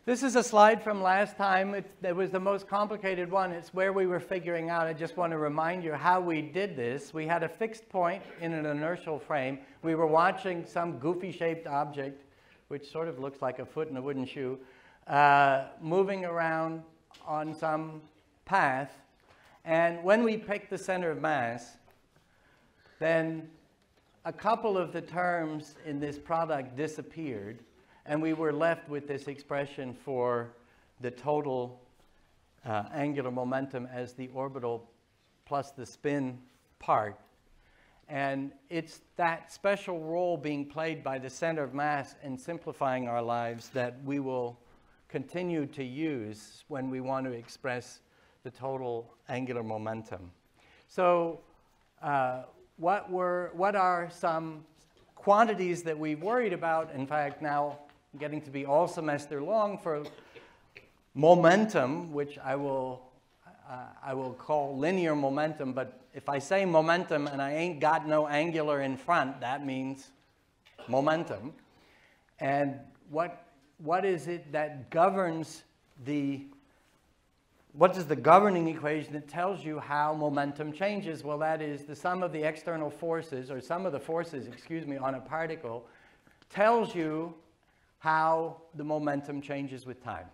This is a slide from last time. It was the most complicated one. It's where we were figuring out. I just want to remind you how we did this. We had a fixed point in an inertial frame. We were watching some goofy-shaped object, which sort of looks like a foot in a wooden shoe, moving around on some path. And when we picked the center of mass, then a couple of the terms in this product disappeared. And we were left with this expression for the total angular momentum as the orbital plus the spin part. And it's that special role being played by the center of mass in simplifying our lives that we will continue to use when we want to express the total angular momentum. So what are some quantities that we've worried about? In fact, now getting to be all semester long for momentum, which I will call linear momentum, but if I say momentum and I ain't got no angular in front, that means momentum. And what is it that governs what is the governing equation that tells you how momentum changes? Well, that is the sum of the external forces, or sum of the forces, excuse me, on a particle tells you how the momentum changes with time.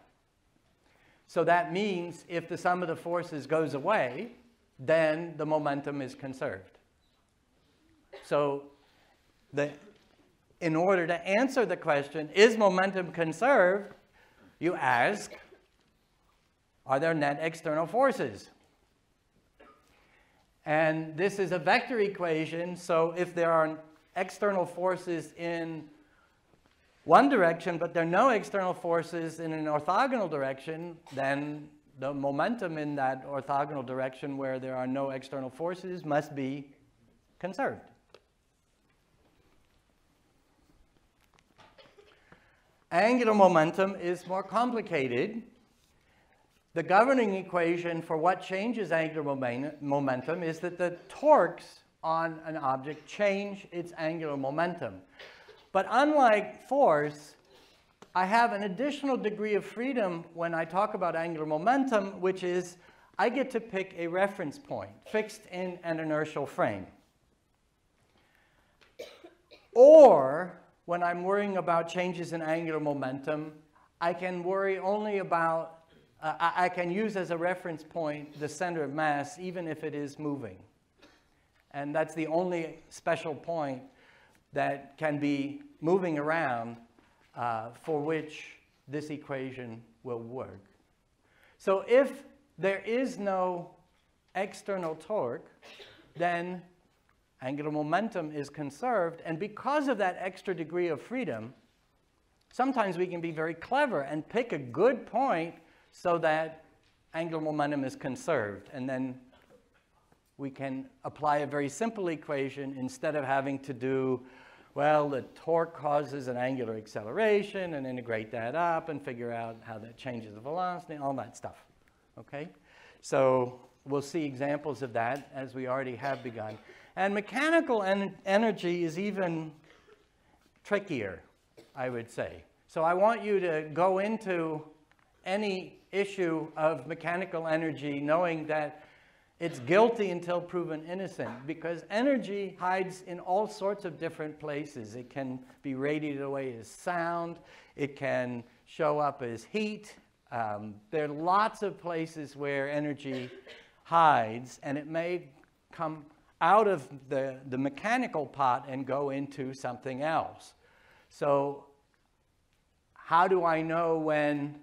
So that means if the sum of the forces goes away, then the momentum is conserved. So in order to answer the question, is momentum conserved, you ask, are there net external forces? And this is a vector equation, so if there are external forces in one direction, but there are no external forces in an orthogonal direction, then the momentum in that orthogonal direction where there are no external forces must be conserved. Angular momentum is more complicated. The governing equation for what changes angular momentum is that the torques on an object change its angular momentum. But unlike force, I have an additional degree of freedom when I talk about angular momentum, which is I get to pick a reference point fixed in an inertial frame. Or when I'm worrying about changes in angular momentum, I can worry only about, I can use as a reference point the center of mass, even if it is moving. And that's the only special point that can be moving around for which this equation will work. So if there is no external torque, then angular momentum is conserved. And because of that extra degree of freedom, sometimes we can be very clever and pick a good point so that angular momentum is conserved. And then we can apply a very simple equation instead of having to do, well, the torque causes an angular acceleration and integrate that up and figure out how that changes the velocity, all that stuff. Okay? So we'll see examples of that as we already have begun. And mechanical energy is even trickier, I would say. So I want you to go into any issue of mechanical energy knowing that it's guilty until proven innocent, because energy hides in all sorts of different places. It can be radiated away as sound. It can show up as heat. There are lots of places where energy hides, and it may come out of the mechanical pot and go into something else. So how do I know when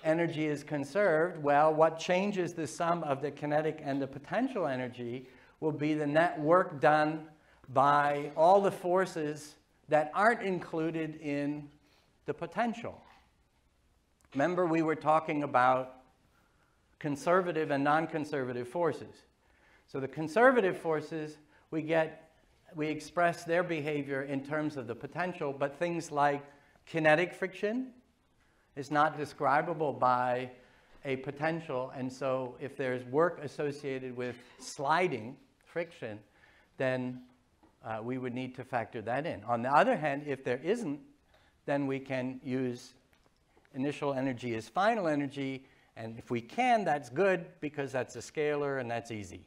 energy is conserved? Well, what changes the sum of the kinetic and the potential energy will be the net work done by all the forces that aren't included in the potential. Remember, we were talking about conservative and non-conservative forces. So the conservative forces, we express their behavior in terms of the potential, but things like kinetic friction is not describable by a potential, and so if there's work associated with sliding friction, then we would need to factor that in. On the other hand, if there isn't, then we can use initial energy is final energy. And if we can, that's good because that's a scalar and that's easy.